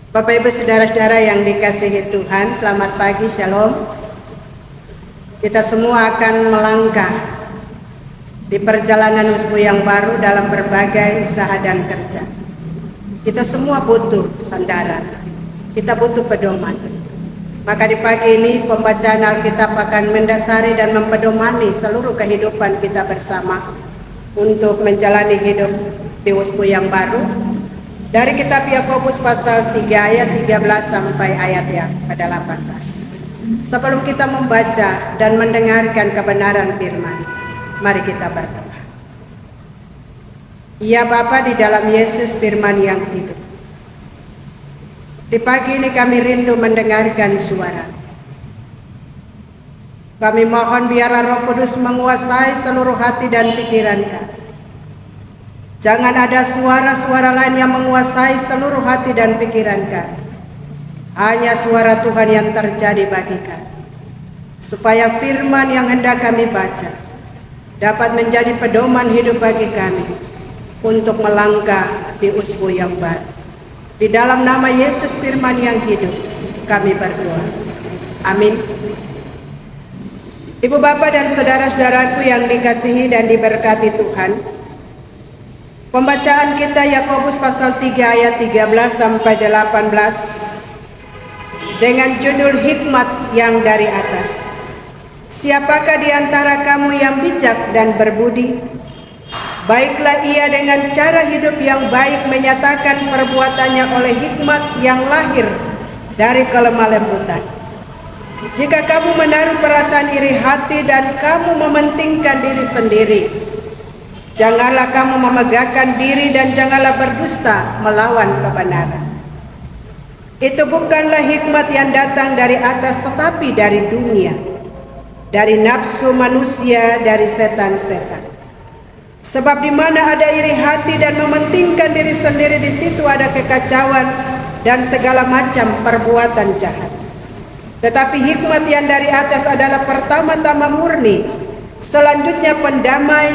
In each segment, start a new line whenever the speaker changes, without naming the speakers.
Bapak Ibu saudara-saudara yang dikasihi Tuhan, selamat pagi, shalom. Kita semua akan melangkah di perjalanan usbu yang baru dalam berbagai usaha dan kerja. Kita semua butuh sandaran, kita butuh pedoman. Maka di pagi ini pembacaan Alkitab akan mendasari dan mempedomani seluruh kehidupan kita bersama untuk menjalani hidup di usbu yang baru. Dari kitab Yakobus pasal 3 ayat 13 sampai ayat yang ke-18. Sebelum kita membaca dan mendengarkan kebenaran firman, mari kita berdoa. Ya Bapa, di dalam Yesus firman yang hidup, di pagi ini kami rindu mendengarkan suara. Kami mohon biarlah Roh Kudus menguasai seluruh hati dan pikiran kami. Jangan ada suara-suara lain yang menguasai seluruh hati dan pikiran kami. Hanya suara Tuhan yang terjadi bagi kami. Supaya firman yang hendak kami baca dapat menjadi pedoman hidup bagi kami untuk melangkah di usbu yang baru. Di dalam nama Yesus firman yang hidup kami berdoa. Amin. Ibu bapak dan saudara-saudaraku yang dikasihi dan diberkati Tuhan, pembacaan kita Yakobus pasal 3 ayat 13 sampai 18 dengan judul hikmat yang dari atas. Siapakah di antara kamu yang bijak dan berbudi? Baiklah ia dengan cara hidup yang baik menyatakan perbuatannya oleh hikmat yang lahir dari kelemah lembutan. Jika kamu menaruh perasaan iri hati dan kamu mementingkan diri sendiri, janganlah kamu memegahkan diri dan janganlah berdusta melawan kebenaran. Itu bukanlah hikmat yang datang dari atas tetapi dari dunia, dari nafsu manusia, dari setan-setan. Sebab di mana ada iri hati dan mementingkan diri sendiri, di situ ada kekacauan dan segala macam perbuatan jahat. Tetapi hikmat yang dari atas adalah pertama-tama murni, selanjutnya pendamai,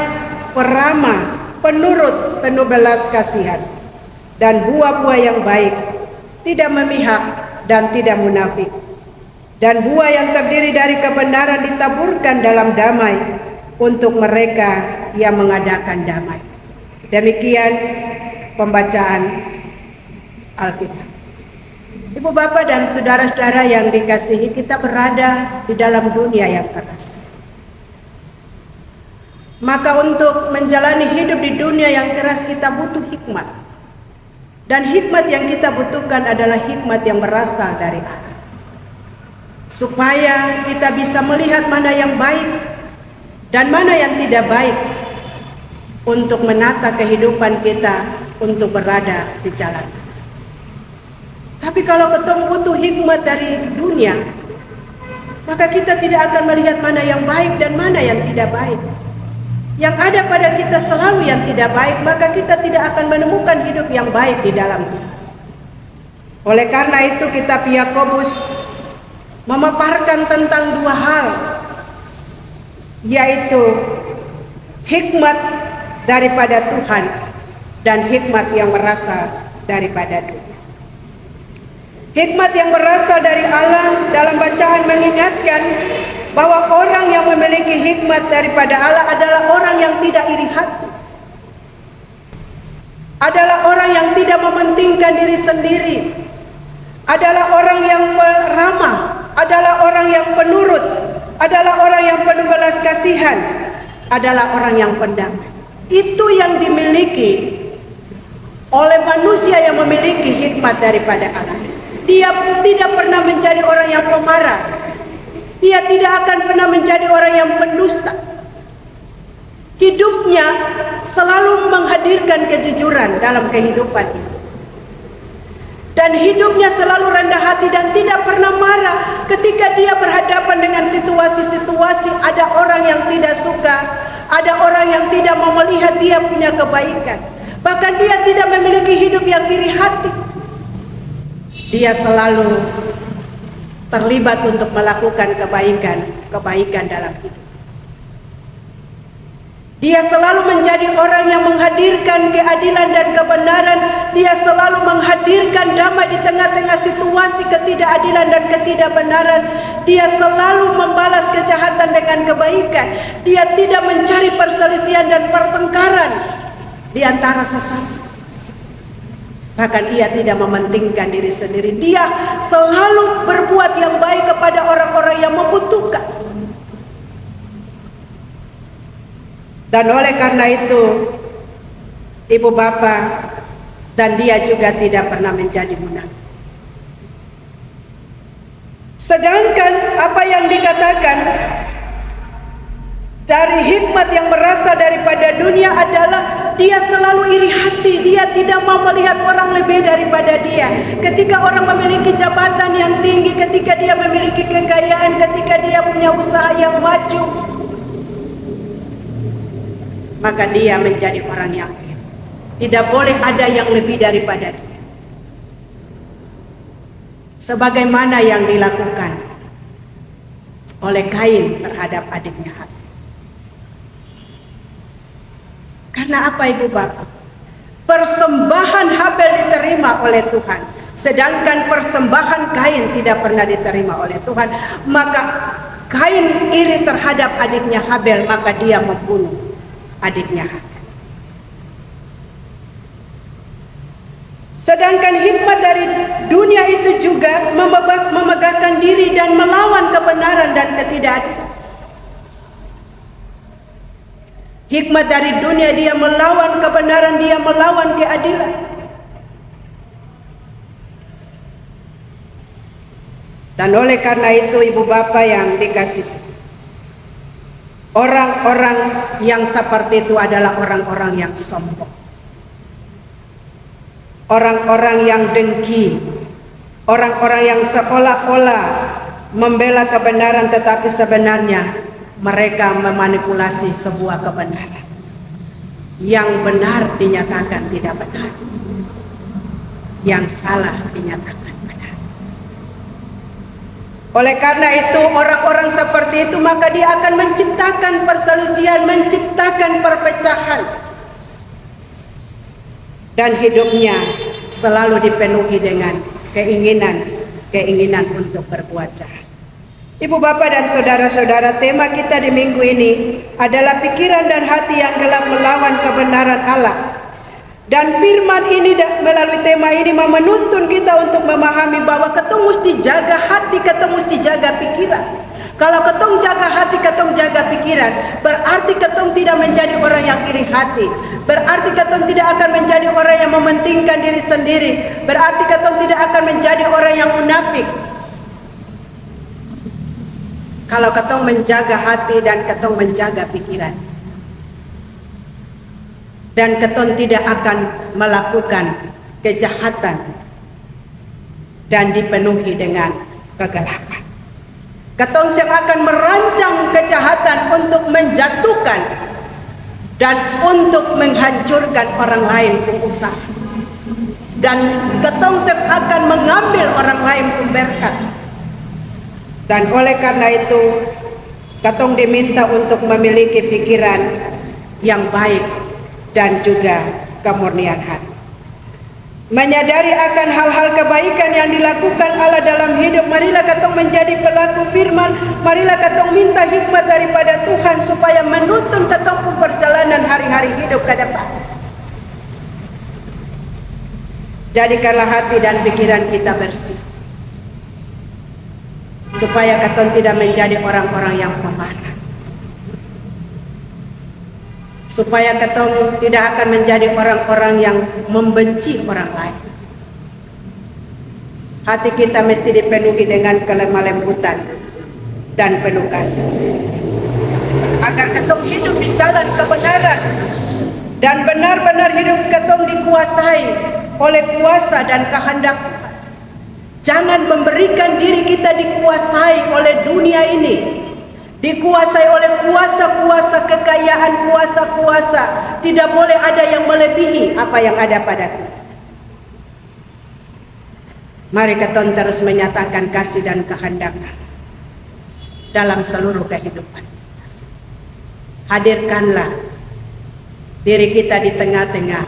peramah, penurut, penuh belas kasihan, dan buah-buah yang baik, tidak memihak dan tidak munafik. Dan buah yang terdiri dari kebenaran ditaburkan dalam damai untuk mereka yang mengadakan damai. Demikian pembacaan Alkitab. Ibu bapak dan saudara-saudara yang dikasihi, kita berada di dalam dunia yang keras. Maka untuk menjalani hidup di dunia yang keras kita butuh hikmat. Dan hikmat yang kita butuhkan adalah hikmat yang berasal dari Allah. Supaya kita bisa melihat mana yang baik dan mana yang tidak baik untuk menata kehidupan kita untuk berada di jalan. Tapi kalau ketemu butuh hikmat dari dunia, maka kita tidak akan melihat mana yang baik dan mana yang tidak baik. Yang ada pada kita selalu yang tidak baik, maka kita tidak akan menemukan hidup yang baik di dalam Tuhan. Oleh karena itu kitab Yakobus memaparkan tentang dua hal, yaitu hikmat daripada Tuhan dan hikmat yang berasal daripada dunia. Hikmat yang berasal dari Allah dalam bacaan mengingatkan bahwa orang yang memiliki hikmat daripada Allah adalah orang yang tidak iri hati, adalah orang yang tidak mementingkan diri sendiri, adalah orang yang ramah, adalah orang yang penurut, adalah orang yang penuh belas kasihan, adalah orang yang pendamai. Itu yang dimiliki oleh manusia yang memiliki hikmat daripada Allah. Dia tidak pernah menjadi orang yang pemarah. Dia tidak akan pernah menjadi orang yang pendusta. Hidupnya selalu menghadirkan kejujuran dalam kehidupan ini. Dan hidupnya selalu rendah hati dan tidak pernah marah ketika dia berhadapan dengan situasi-situasi. Ada orang yang tidak suka, ada orang yang tidak mau melihat dia punya kebaikan. Bahkan dia tidak memiliki hidup yang iri hati. Dia selalu terlibat untuk melakukan kebaikan dalam hidup. Dia selalu menjadi orang yang menghadirkan keadilan dan kebenaran. Dia selalu menghadirkan damai di tengah-tengah situasi ketidakadilan dan ketidakbenaran. Dia selalu membalas kejahatan dengan kebaikan. Dia tidak mencari perselisihan dan pertengkaran di antara sesama. Bahkan ia tidak mementingkan diri sendiri. Dia selalu berbuat yang baik kepada orang-orang yang membutuhkan. Dan oleh karena itu, ibu bapa dan dia juga tidak pernah menjadi munafik. Sedangkan apa yang dikatakan dari hikmat yang berasal daripada dunia adalah dia selalu iri hati. Dia tidak mau melihat orang lebih daripada dia. Ketika orang memiliki jabatan yang tinggi, ketika dia memiliki kekayaan, ketika dia punya usaha yang maju, maka dia menjadi orang yang iri. Tidak boleh ada yang lebih daripada dia. Sebagaimana yang dilakukan oleh Kain terhadap adiknya Habil. Karena apa ibu bapak? Persembahan Habil diterima oleh Tuhan, sedangkan persembahan Kain tidak pernah diterima oleh Tuhan. Maka Kain iri terhadap adiknya Habil, maka dia membunuh adiknya Habil. Sedangkan hikmat dari dunia itu juga memegahkan diri dan melawan kebenaran dan ketidakadilan. Hikmat dari dunia, dia melawan kebenaran, dia melawan keadilan. Dan oleh karena itu ibu bapak yang dikasihi, orang-orang yang seperti itu adalah orang-orang yang sombong. Orang-orang yang dengki. Orang-orang yang seolah-olah membela kebenaran tetapi sebenarnya mereka memanipulasi sebuah kebenaran. Yang benar dinyatakan tidak benar. Yang salah dinyatakan benar. Oleh karena itu orang-orang seperti itu maka dia akan menciptakan perselisihan, menciptakan perpecahan. Dan hidupnya selalu dipenuhi dengan keinginan untuk berbuat jahat. Ibu bapak dan saudara-saudara, tema kita di minggu ini adalah pikiran dan hati yang gelap melawan kebenaran Allah. Dan firman ini melalui tema ini menuntun kita untuk memahami bahwa ketong mesti jaga hati, ketong mesti jaga pikiran. Kalau ketong jaga hati, ketong jaga pikiran, berarti ketong tidak menjadi orang yang iri hati. Berarti ketong tidak akan menjadi orang yang mementingkan diri sendiri. Berarti ketong tidak akan menjadi orang yang munafik. Kalau ketong menjaga hati dan ketong menjaga pikiran, dan ketong tidak akan melakukan kejahatan dan dipenuhi dengan kegelapan. Ketong siap akan merancang kejahatan untuk menjatuhkan dan untuk menghancurkan orang lain pengusaha. Dan ketong siap akan mengambil orang lain pemberkat. Dan oleh karena itu ketong diminta untuk memiliki pikiran yang baik dan juga kemurnian hati. Menyadari akan hal-hal kebaikan yang dilakukan Allah dalam hidup. Marilah ketong menjadi pelaku firman. Marilah ketong minta hikmat daripada Tuhan supaya menuntun ketong perjalanan hari-hari hidup ke depan. Jadikanlah hati dan pikiran kita bersih, supaya ketong tidak menjadi orang-orang yang pemarah. Supaya ketong tidak akan menjadi orang-orang yang membenci orang lain. Hati kita mesti dipenuhi dengan kelemah lembutan dan penuh kasih, agar ketong hidup di jalan kebenaran dan benar-benar hidup ketong dikuasai oleh kuasa dan kehendak Tuhan. Jangan memberikan diri kita dikuasai oleh dunia ini, dikuasai oleh kuasa-kuasa kekayaan, kuasa-kuasa. Tidak boleh ada yang melebihi apa yang ada pada kita. Mari kita terus menyatakan kasih dan kehendak dalam seluruh kehidupan. Hadirkanlah diri kita di tengah-tengah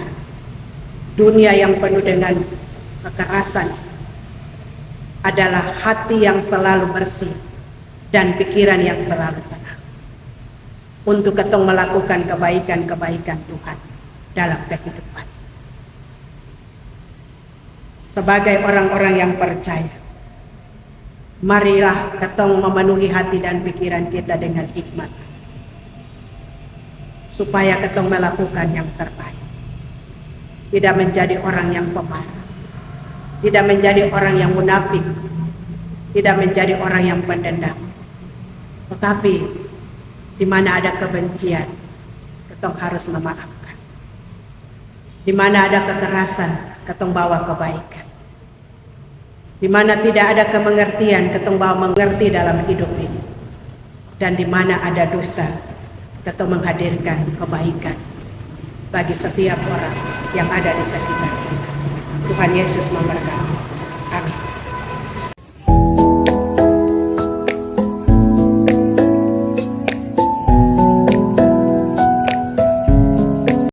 dunia yang penuh dengan kekerasan adalah hati yang selalu bersih dan pikiran yang selalu tenang untuk ketong melakukan kebaikan-kebaikan Tuhan dalam kehidupan. Sebagai orang-orang yang percaya, marilah ketong memenuhi hati dan pikiran kita dengan hikmat, supaya ketong melakukan yang terbaik. Tidak menjadi orang yang pemarah, tidak menjadi orang yang munafik, tidak menjadi orang yang pendendam. Tetapi di mana ada kebencian, ketong harus memaafkan. Di mana ada kekerasan, ketong bawa kebaikan. Di mana tidak ada kemengertian, ketong bawa mengerti dalam hidup ini. Dan di mana ada dusta, ketong menghadirkan kebaikan bagi setiap orang yang ada di sekitar kita. Tuhan Yesus memberkati.